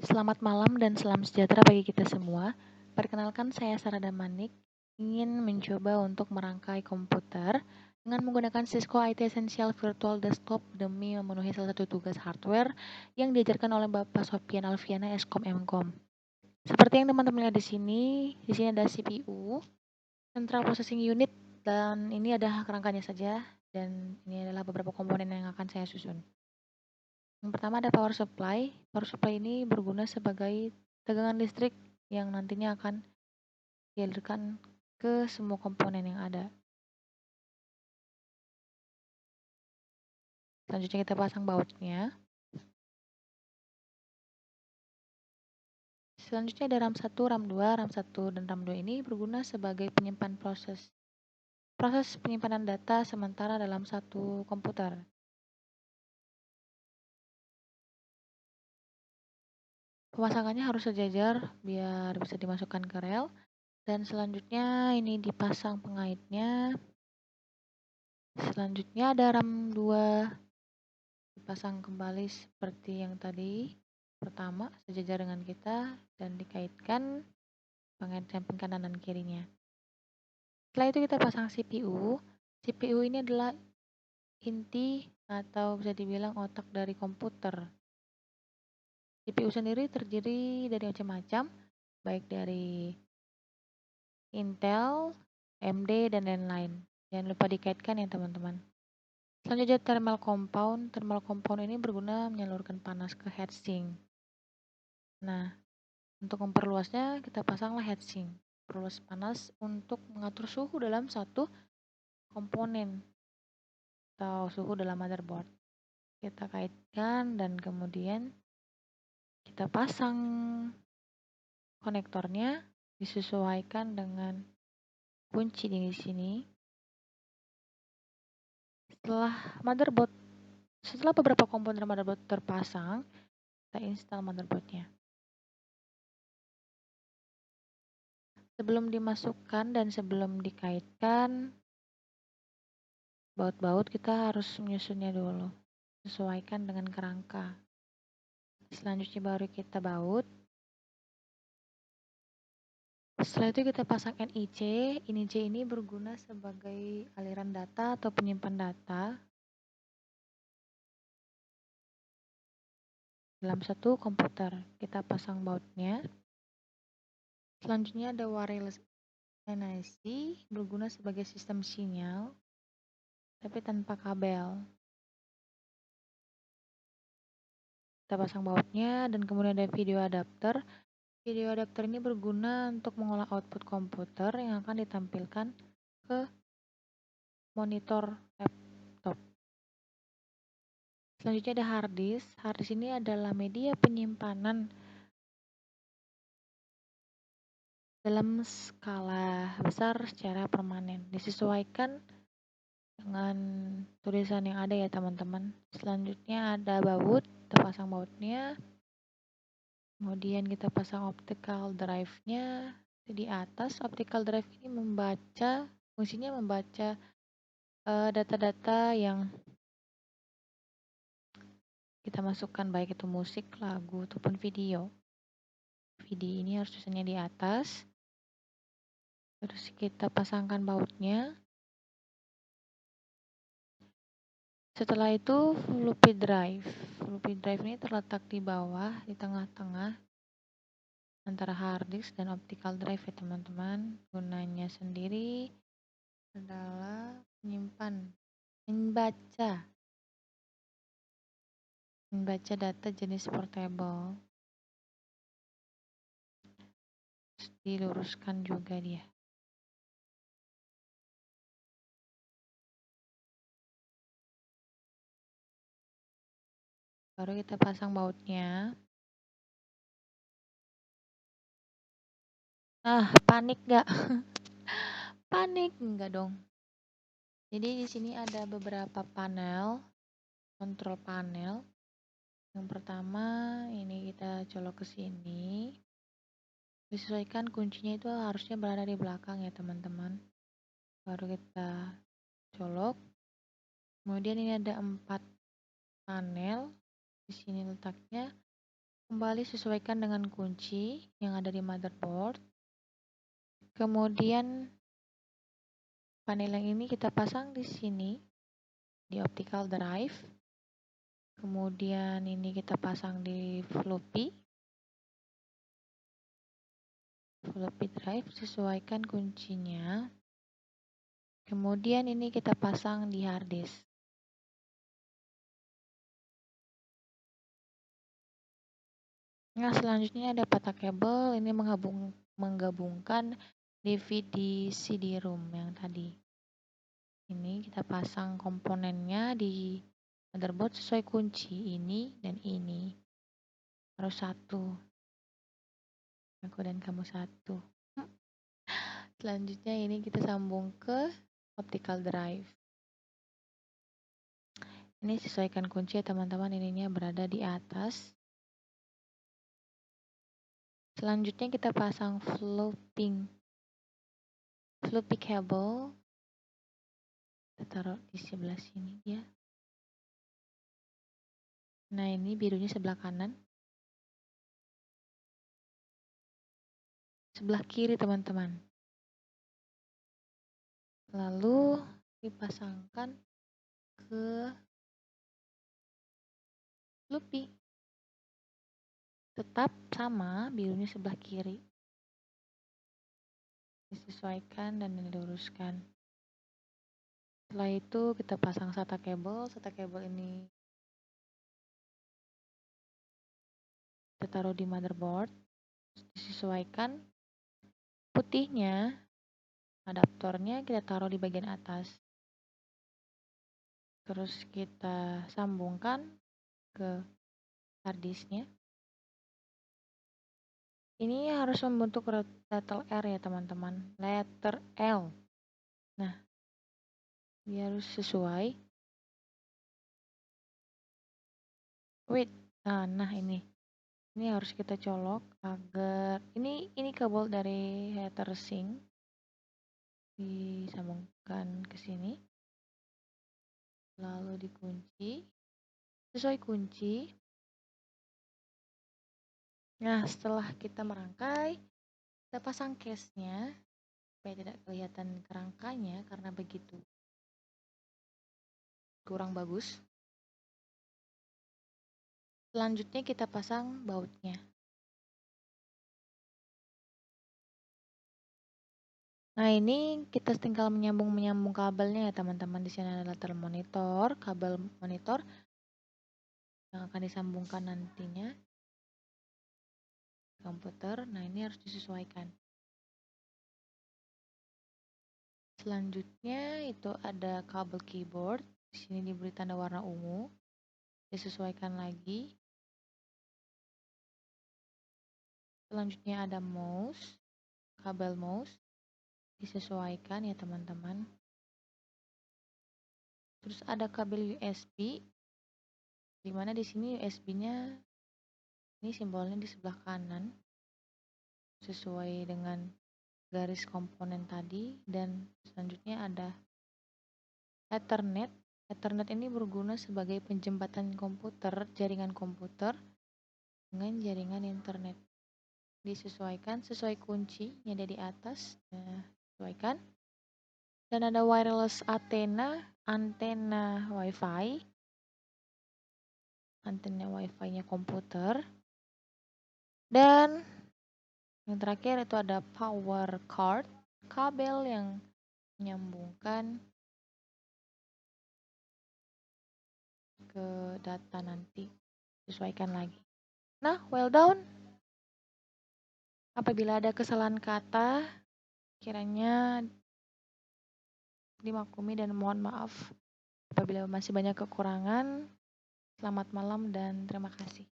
Selamat malam dan salam sejahtera bagi kita semua. Perkenalkan, saya Sarah Damanik, ingin mencoba untuk merangkai komputer dengan menggunakan Cisco IT Essential Virtual Desktop demi memenuhi salah satu tugas hardware yang diajarkan oleh Bapak Sofian Alfiana Eskom Mkom. Seperti yang teman-teman lihat di sini ada CPU, Central Processing Unit, dan ini ada kerangkanya saja, dan ini adalah beberapa komponen yang akan saya susun. Yang pertama ada power supply. Power supply ini berguna sebagai tegangan listrik yang nantinya akan dialirkan ke semua komponen yang ada. Selanjutnya kita pasang bautnya. Selanjutnya ada RAM 1, RAM 2. RAM 1 dan RAM 2 ini berguna sebagai penyimpan proses penyimpanan data sementara dalam satu komputer. Pemasangannya harus sejajar biar bisa dimasukkan ke rel. Dan selanjutnya ini dipasang pengaitnya. Selanjutnya ada RAM 2 dipasang kembali seperti yang tadi pertama, sejajar dengan kita, dan dikaitkan pengait samping kanan dan kirinya. Setelah itu kita pasang CPU. CPU ini adalah inti atau bisa dibilang otak dari komputer. CPU sendiri terdiri dari macam-macam, baik dari Intel, AMD, dan lain-lain. Jangan lupa dikaitkan ya teman-teman. Selanjutnya thermal compound. Thermal compound ini berguna menyalurkan panas ke heatsink. Nah, untuk memperluasnya, kita pasanglah heatsink, perluas panas untuk mengatur suhu dalam satu komponen atau suhu dalam motherboard. Kita kaitkan dan kemudian kita pasang konektornya, disesuaikan dengan kunci di sini. Setelah beberapa komponen motherboard terpasang, kita install motherboardnya. Sebelum dimasukkan dan sebelum dikaitkan baut-baut, kita harus menyusunnya dulu, sesuaikan dengan kerangka. Selanjutnya baru kita baut. Setelah itu kita pasang NIC. NIC ini berguna sebagai aliran data atau penyimpan data dalam satu komputer. Kita pasang bautnya. Selanjutnya ada wireless NIC, berguna sebagai sistem sinyal tapi tanpa kabel. Kita pasang bautnya dan kemudian ada video adapter. Video adapter ini berguna untuk mengolah output komputer yang akan ditampilkan ke monitor laptop. Selanjutnya ada hard disk. Hard disk ini adalah media penyimpanan dalam skala besar secara permanen. Disesuaikan dengan tulisan yang ada ya teman-teman. Selanjutnya ada baut. Kita pasang bautnya. Kemudian kita pasang optical drive-nya di atas. Optical drive ini fungsinya membaca data-data yang kita masukkan, baik itu musik, lagu, ataupun video. Video ini harus tulisannya di atas. Terus kita pasangkan bautnya. Setelah itu floppy drive. Floppy drive ini terletak di bawah, di tengah-tengah antara hard disk dan optical drive ya teman-teman. Gunanya sendiri adalah membaca data jenis portable. Diluruskan juga dia. Baru kita pasang bautnya. Panik nggak? Panik enggak dong. Jadi di sini ada beberapa panel, kontrol panel. Yang pertama ini kita colok ke sini. Disesuaikan kuncinya itu harusnya berada di belakang ya teman-teman. Baru kita colok. Kemudian ini ada 4 panel. Di sini letaknya. Kembali sesuaikan dengan kunci yang ada di motherboard. Kemudian panel yang ini kita pasang di sini di optical drive. Kemudian ini kita pasang di floppy drive, sesuaikan kuncinya. Kemudian ini kita pasang di hard disk. Nah, selanjutnya ada peta kabel, ini menggabungkan DVD CD-ROM yang tadi. Ini kita pasang komponennya di motherboard sesuai kunci ini dan ini. Harus satu. Aku dan kamu satu. Selanjutnya ini kita sambung ke optical drive. Ini sesuaikan kunci ya teman-teman, ininya berada di atas. Selanjutnya kita pasang floppy cable. Kita taruh di sebelah sini ya. Nah, ini birunya sebelah kanan. Sebelah kiri teman-teman. Lalu dipasangkan ke floppy. Tetap sama, birunya sebelah kiri. Disesuaikan dan diluruskan. Setelah itu kita pasang SATA cable. SATA cable ini kita taruh di motherboard. Disesuaikan. Putihnya, adaptornya kita taruh di bagian atas. Terus kita sambungkan ke harddisknya. Ini harus membentuk letter R ya teman-teman, letter L. Nah, biar harus sesuai. Wait, nah ini harus kita colok agar ini kabel dari heatersink disambungkan ke sini, lalu dikunci sesuai kunci. Nah, setelah kita merangkai, kita pasang case-nya supaya tidak kelihatan kerangkanya karena begitu kurang bagus. Selanjutnya kita pasang bautnya. Nah, ini kita tinggal menyambung kabelnya ya teman-teman. Di sini adalah monitor, kabel monitor yang akan disambungkan nantinya komputer. Nah, ini harus disesuaikan. Selanjutnya itu ada kabel keyboard. Di sini diberi tanda warna ungu. Disesuaikan lagi. Selanjutnya ada mouse, kabel mouse. Disesuaikan ya teman-teman. Terus ada kabel USB, dimana di sini USB-nya ini simbolnya di sebelah kanan sesuai dengan garis komponen tadi. Dan selanjutnya ada Ethernet. Ethernet ini berguna sebagai penjembatan komputer, jaringan komputer dengan jaringan internet. Disesuaikan sesuai kunci yang ada di atas. Nah, sesuaikan. Dan ada wireless antena wifi, antena wifi-nya komputer. Dan yang terakhir itu ada power card, kabel yang menyambungkan ke data nanti. Sesuaikan lagi. Nah, well done. Apabila ada kesalahan kata, kiranya dimaklumi dan mohon maaf. Apabila masih banyak kekurangan, selamat malam dan terima kasih.